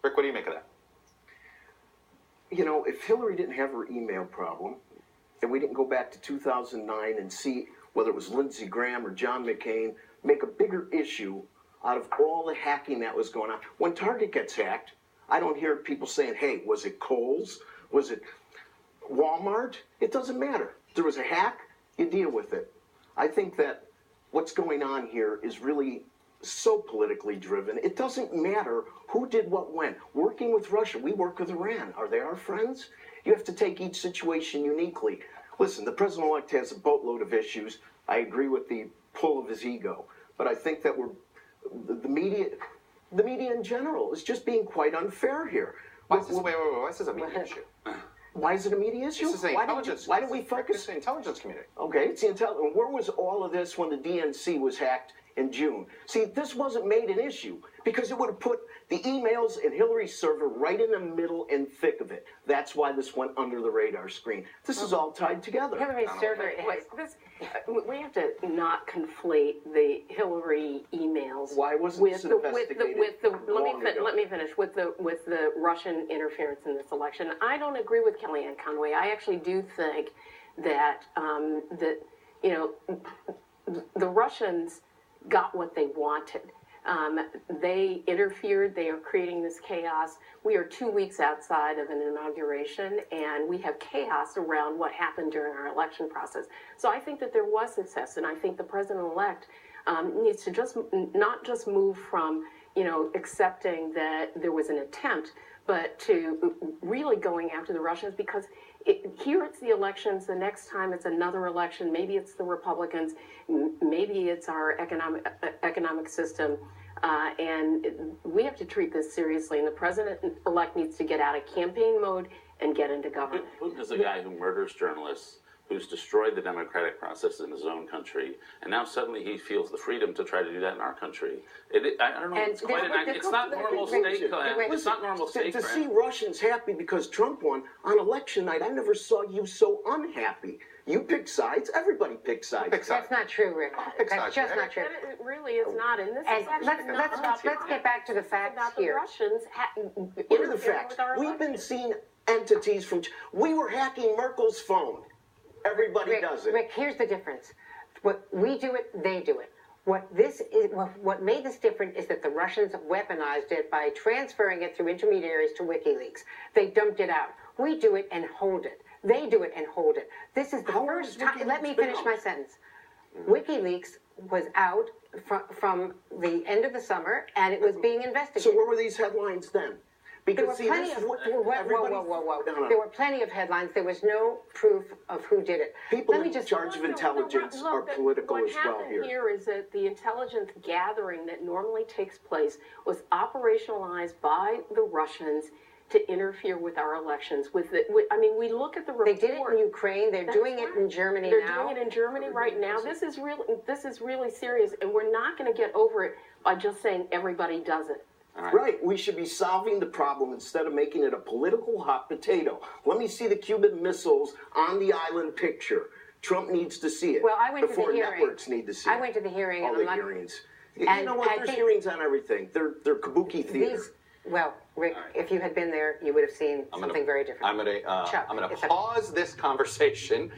Rick, what do you make of that? You know, if Hillary didn't have her email problem, and we didn't go back to 2009 and see whether it was Lindsey Graham or John McCain, make a bigger issue out of all the hacking that was going on. When Target gets hacked, I don't hear people saying, hey, was it Kohl's? Was it Walmart? It doesn't matter. There was a hack, you deal with it. I think that what's going on here is really so politically driven. It doesn't matter who did what when. Working with Russia, we work with Iran. Are they our friends? You have to take each situation uniquely. Listen, the president-elect has a boatload of issues. I agree with the pull of his ego. But I think that the media in general is just being quite unfair here. Why is this a media issue? Why is it a media issue? This is the intelligence. Why do we focus? It's the intelligence community. Okay, it's the intelligence. Where was all of this when the DNC was hacked in June? See, this wasn't made an issue because it would have put the emails in Hillary's server right in the middle and thick of it. That's why this went under the radar screen. This is all tied together. Hillary's server we have to not conflate the Hillary emails. Why wasn't this investigated let me finish with the Russian interference in this election. I don't agree with Kellyanne Conway. I actually do think that the Russians got what they wanted. They interfered. They are creating this chaos. We are 2 weeks outside of an inauguration, and we have chaos around what happened during our election process. So I think that there was success, and I think the president-elect needs to not just move from, accepting that there was an attempt, but to really going after the Russians, because here it's the elections, the next time it's another election, maybe it's the Republicans, maybe it's our economic system, and we have to treat this seriously, and the president-elect needs to get out of campaign mode and get into government. Putin is a guy who murders journalists, who's destroyed the democratic process in his own country, and now suddenly he feels the freedom to try to do that in our country. I don't know. It's not normal statecraft. It's not normal statecraft. To see Russians happy because Trump won on election night, I never saw you so unhappy. You pick sides. Everybody picks sides. That's not true, Rick. That's just not true. It really is not. And this is let's get back to the facts about here. The Russians what are the facts? We've been seeing entities from. We were hacking Merkel's phone. Everybody does it. Rick, here's the difference. What we do it, they do it. What made this different is that the Russians weaponized it by transferring it through intermediaries to WikiLeaks. They dumped it out. We do it and hold it. They do it and hold it. This is the first time. Let me finish my sentence. WikiLeaks was out from the end of the summer, and it was being investigated. So what were these headlines then? Because there were plenty of headlines. There was no proof of who did it. People in charge of intelligence are political as well here. What happened here is that the intelligence gathering that normally takes place was operationalized by the Russians to interfere with our elections. We look at the report. They did it in Ukraine. They're doing it in Germany now. They're doing it in Germany right now. This is really serious, and we're not going to get over it by just saying everybody does it. Right. We should be solving the problem instead of making it a political hot potato. Let me see the Cuban missiles on the island picture. Trump needs to see it. Well, I went to the hearing. Networks need to see it. I went to the hearing. All the hearings. You know what? There's hearings on everything. They're kabuki theater. Well, Rick, if you had been there, you would have seen something very different. I'm going to pause this conversation.